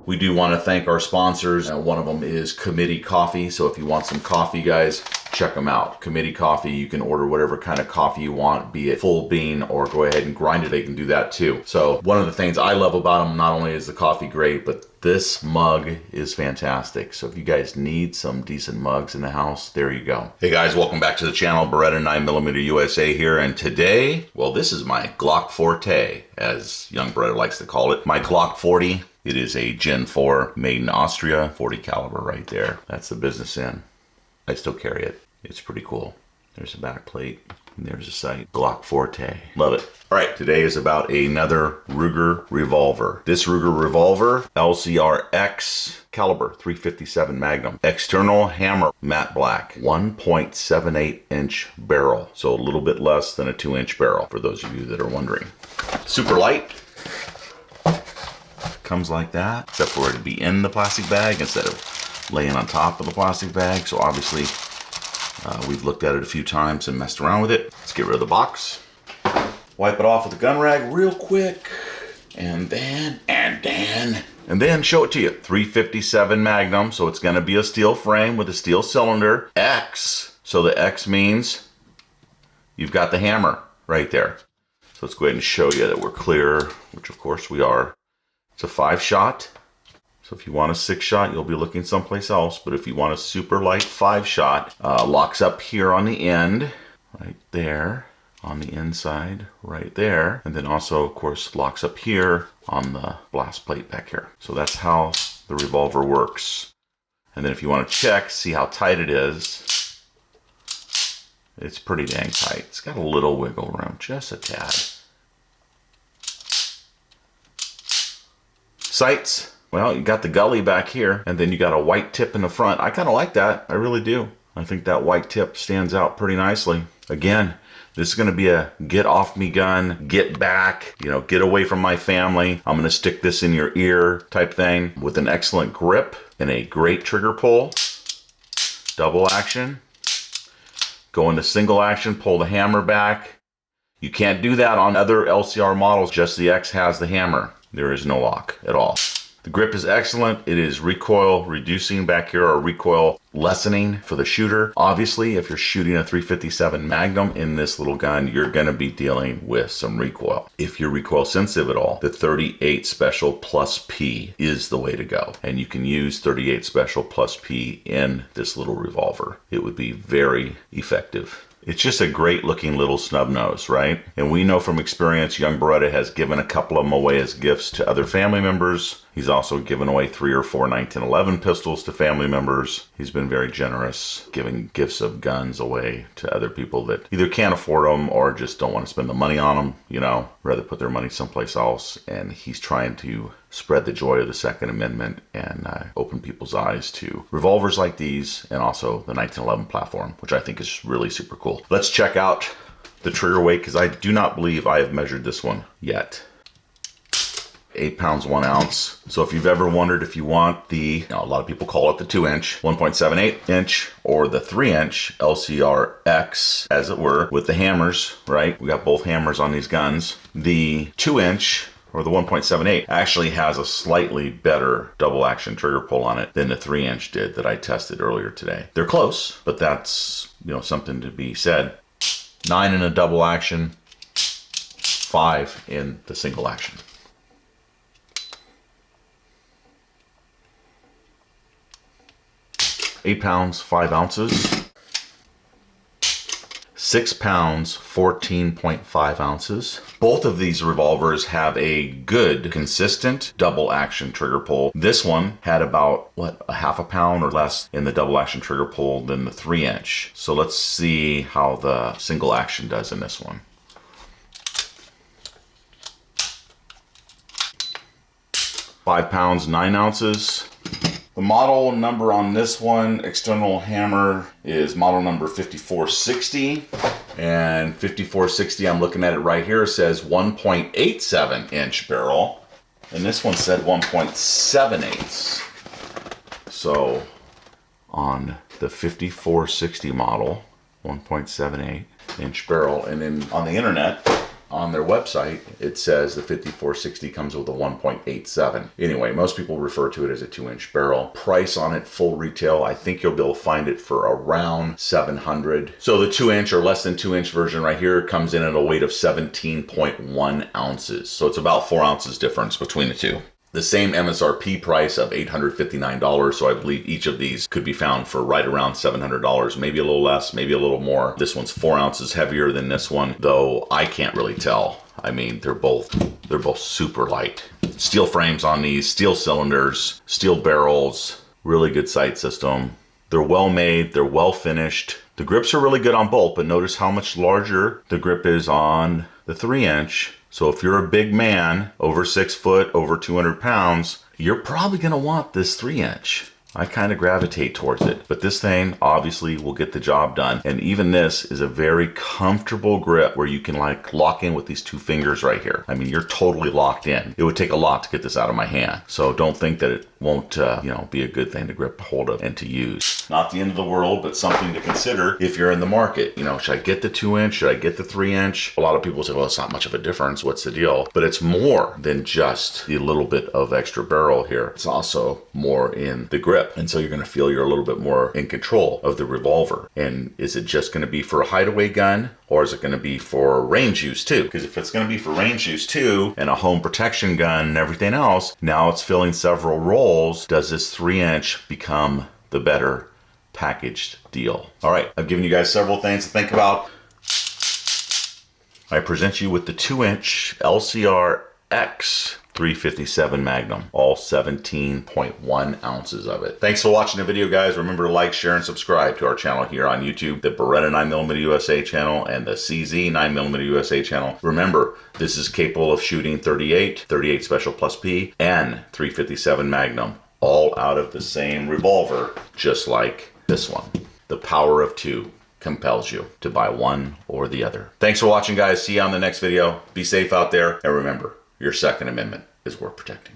We do want to thank our sponsors. One of them is Committee Coffee. So if you want some coffee, guys, check them out. Committee Coffee, you can order whatever kind of coffee you want, be it full bean or go ahead and grind it. They can do that too. So one of the things I love about them, not only is the coffee great, but this mug is fantastic. So if you guys need some decent mugs in the house, there you go. Hey guys, welcome back to the channel. Beretta 9mm USA here. And today, well, this is my Glock Forte, as young Beretta likes to call it. My Glock 40. It is a Gen 4 made in Austria, 40 caliber right there. That's the business end. I still carry it. It's pretty cool. There's a back plate and there's a sight. Glock Forte. Love it. All right, today is about another Ruger revolver. This Ruger revolver, LCRx caliber 357 Magnum. External hammer, matte black, 1.78 inch barrel. So a little bit less than a 2-inch barrel for those of you that are wondering. Super light. Comes like that, except for it to be in the plastic bag instead of laying on top of the plastic bag. So obviously we've looked at it a few times and messed around with it. Let's get rid of the box. Wipe it off with a gun rag real quick. And then show it to you. 357 Magnum, so it's gonna be a steel frame with a steel cylinder. X, so the X means you've got the hammer right there. So let's go ahead and show you that we're clear, which of course we are. It's a 5-shot. So if you want a 6-shot, you'll be looking someplace else. But if you want a super light 5-shot, locks up here on the end, right there, on the inside, right there. And then also, of course, locks up here on the blast plate back here. So that's how the revolver works. And then if you want to check, see how tight it is. It's pretty dang tight. It's got a little wiggle room, just a tad. Sights, well, you got the gully back here, and then you got a white tip in the front. I kind of like that. I really do. I think that white tip stands out pretty nicely. Again, this is going to be a get off me gun, get back, get away from my family. I'm going to stick this in your ear type thing with an excellent grip and a great trigger pull. Double action. Go into single action, pull the hammer back. You can't do that on other LCR models. Just the X has the hammer. There is no lock at all. The grip is excellent. It is recoil reducing back here, or recoil lessening for the shooter. Obviously, if you're shooting a 357 Magnum in this little gun, you're going to be dealing with some recoil. If you're recoil sensitive at all, the 38 Special Plus P is the way to go. And you can use 38 Special Plus P in this little revolver. It would be very effective. It's just a great looking little snub nose, right? And we know from experience, young Beretta has given a couple of them away as gifts to other family members. He's also given away 3 or 4 1911 pistols to family members. He's been very generous giving gifts of guns away to other people that either can't afford them or just don't want to spend the money on them, rather put their money someplace else. And he's trying to spread the joy of the Second Amendment and open people's eyes to revolvers like these, and also the 1911 platform, which I think is really super cool. Let's check out the trigger weight, because I do not believe I have measured this one yet. 8 pounds 1 ounce. So if you've ever wondered if you want the, a lot of people call it the 2-inch, 1.78 inch, or the 3-inch LCRx, as it were, with the hammers, right? We got both hammers on these guns. The 2-inch, or the 1.78, actually has a slightly better double action trigger pull on it than the 3-inch did that I tested earlier today. They're close, but that's, something to be said. 9 in a double action, 5 in the single action. $8 pounds, 5 ounces. 6 pounds, 14.5 ounces. Both of these revolvers have a good, consistent double action trigger pull. This one had about, a half a pound or less in the double action trigger pull than the 3-inch. So let's see how the single action does in this one. 5 pounds, 9 ounces. The model number on this one, external hammer, is model number 5460. And 5460, I'm looking at it right here, says 1.87 inch barrel. And this one said 1.78. So on the 5460 model, 1.78 inch barrel. And then on the internet, on their website, it says the 5460 comes with a 1.87. Anyway, most people refer to it as a 2-inch barrel. Price on it, full retail, I think you'll be able to find it for around $700. So the 2-inch or less than 2-inch version right here comes in at a weight of 17.1 ounces. So it's about 4 ounces difference between the two. The same MSRP price of $859, so I believe each of these could be found for right around $700, maybe a little less, maybe a little more. This one's 4 ounces heavier than this one, though I can't really tell. I mean, they're both super light. Steel frames on these, steel cylinders, steel barrels, really good sight system. They're well made, they're well finished. The grips are really good on both, but notice how much larger the grip is on the 3-inch. So if you're a big man, over 6 foot, over 200 pounds, you're probably gonna want this 3-inch. I kind of gravitate towards it, but this thing obviously will get the job done. And even this is a very comfortable grip where you can like lock in with these 2 fingers right here. I mean, you're totally locked in. It would take a lot to get this out of my hand. So don't think that it won't, be a good thing to grip hold of and to use. Not the end of the world, but something to consider if you're in the market. Should I get the 2-inch? Should I get the 3-inch? A lot of people say, well, it's not much of a difference. What's the deal? But it's more than just the little bit of extra barrel here. It's also more in the grip. And so you're going to feel you're a little bit more in control of the revolver. And is it just going to be for a hideaway gun, or is it going to be for range use too? Because if it's going to be for range use too, and a home protection gun and everything else, now it's filling several roles. Does this 3-inch become the better packaged deal? All right, I've given you guys several things to think about. I present you with the 2-inch LCRx 357 Magnum, all 17.1 ounces of it. Thanks for watching the video, guys. Remember to like, share, and subscribe to our channel here on YouTube, the Beretta 9mm USA channel and the CZ 9mm USA channel. Remember, this is capable of shooting 38 Special Plus P, and 357 Magnum, all out of the same revolver, just like this one. The power of 2 compels you to buy one or the other. Thanks for watching, guys. See you on the next video. Be safe out there, and remember, your Second Amendment is worth protecting.